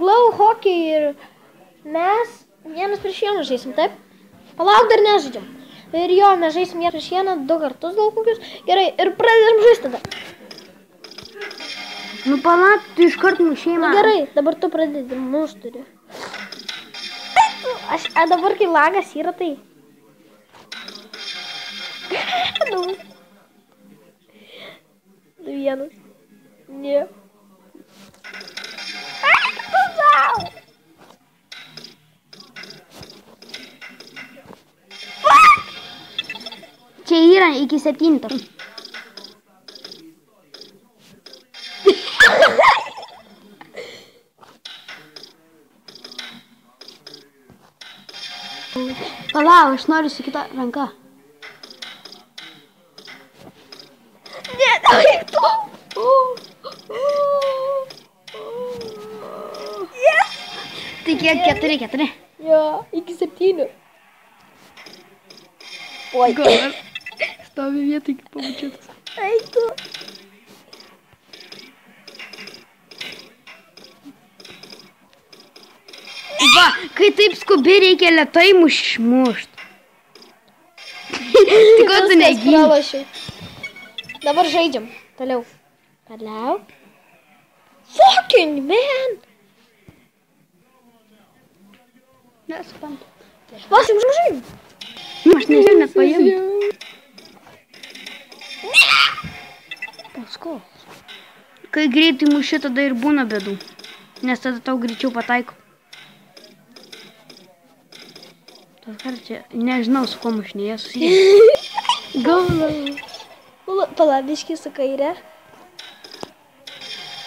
Glow Hockey ir mes vienas prieš vieną žaisim, taip? Palauk, dar nežaidžiam. Ir jo, mes žaisim vieną prieš vieną, 2 kartus gal kokius. Gerai, ir pradedam žaisti tada. Nu, palauk, tu iškart mušėjai Nu man. gerai, dabar tu pradedi, muš turi. A dabar kai lagas yra, tai... Nu. 2-1. Ne. Ai, Čia yra iki 7. Palauk, aš noriu su kita ranka. Ne, daug tu. Yes. Tai kiek 4? Jo, iki 7. Oi. Stovi vietoj, kaip pabučiuotas. Eik tu. Va, kai taip skubi reikia lėtai mušt. Tai ko tu negyni? Pralošiau. Dabar žaidžiam. Toliau. Fucking man. Nesuprantu. Vas, jums žaidžiam. Nu, aš nežinau net paimti. Pasko. Kai greitai muši, tada ir būna bėdų. Nes tada tau greičiau pataiko. Tas karčia, nežinau, su kuo mušinėje susiję. Gauna. Palabiškai su kairė.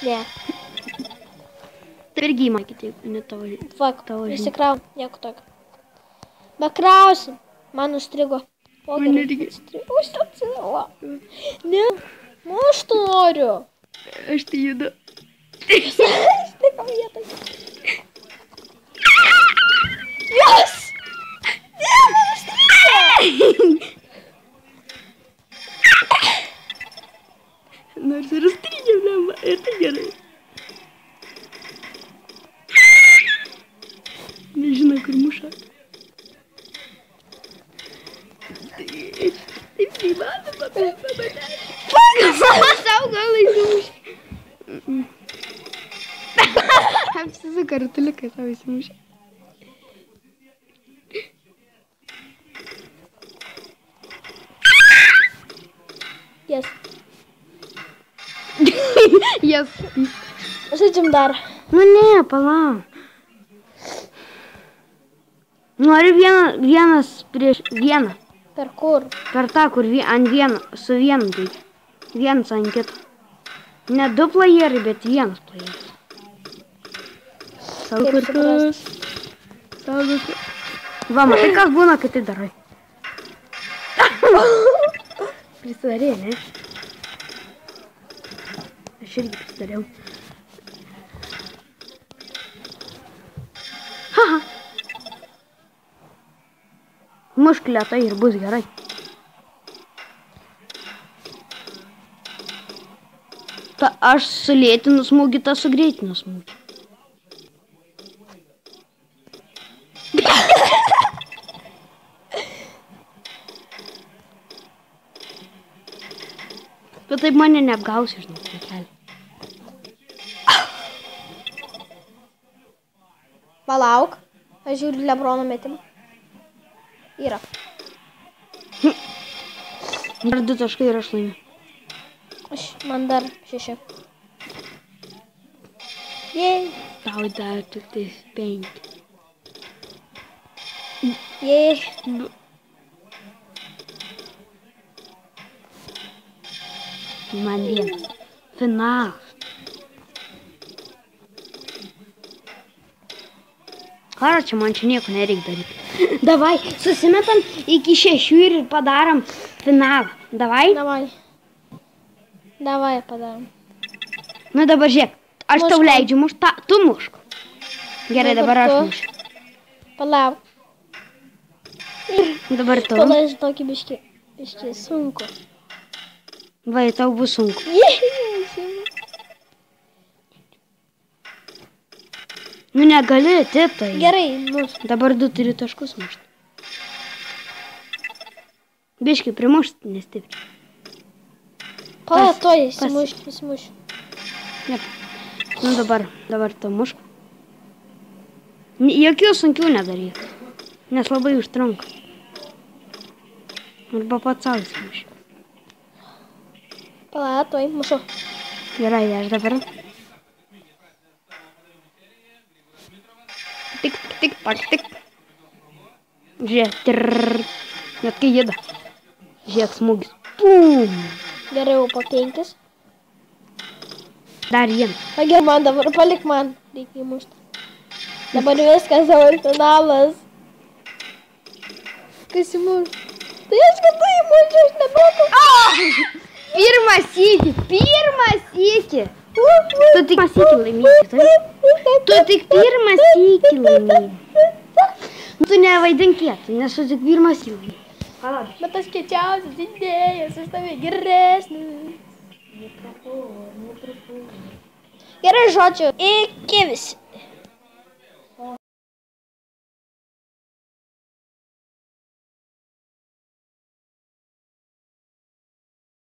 Ne. Tai irgi įman kitaip, ne tavo žiniai. Fuck, Tavo žiniai. išsikraun. Nieko tokio. Bekrausim. Man užstrigo. O, Man gerai. irgi. Užstrigo. Ne. Nu, aš to noriu. Aš tai judu. Štai ką vietoj. Yes! Ne, man užstrigo. Nors ir užstrigė, blema, ir tai gerai. Nežinau, kur muša. Taip neįmanoma, pamatyti. Savo galai sumušė. Apsisuka rutuliukai savo įsimušė. Yes. Jas. Žaidžiam dar. Nu ne, palauk. Noriu vienas prieš vieną. Per kur? Per tą, kur ant vieno, su vienu tai. Vienas ant kito. Ne 2 playeriai, bet vienas playeris. Savo Kaip kartus. Savo kartus. Va, matai, kas būna, kai tai darai. Prisidarė, ne? Aš irgi prisidariau. Haha. Mušk lėtai ir bus gerai. Ta aš sulėtinu smūgį, ta sugreitinu smūgį. Bet taip mane neapgausi, žinau, tai kelią. Palauk. Aš žiūriu Lebrono metimą. Yra. Dar 2 taškai ir aš laimiu. Man dar 6. Jej. Tau dar tik tais 5. Jej. Man vienas. Finalas. Karo, čia man čia nieko nereikia daryti. Davai, susimetam iki 6 ir padarom finalą. Davai? Davai padarom. Nu dabar žiūrėk, aš tau Mušk. leidžiu mušt, tu mušk. Gerai, dabar aš tu. mušiu. Palauk. Dabar tu. Palauk, tokį biškį sunku. Vai, tau bus sunku. Jej. Nu negali, Titai. Gerai, muš. Dabar 2 turi taškus mušti. Biškai primušti, nestipriai. Pala, Pas- toj, pas- įsimuš. Jep. Nu dabar to mušk. Jokių sunkių nedaryk, nes labai užtrunka. Arba pats savo įsimuši. Pala, toj, mušu. Gerai, aš dabar. Tik. Žiūrėk, trrrr. Net kai jėda. Žiūrėk, smūgis. Pum. Gerai, jau po 5. Dar vieną. Gerai, man dabar palik man. Reikia įmušti. Dabar viskas, dabar finalas. Kas įmuš? Tai aš kada įmušiu, aš nebeku. Pirmą sykį. Tu tik pirmą sykį laimėjai, taip? Tu tik pirmą sykį laimėjai. Tu nevaidink kietų, nes tu tik pirmą sykį laimėjai. Palauk. Bet aš kiečiausias idėjas, aš tave geresnis. Gerai, žodžiu, iki visi.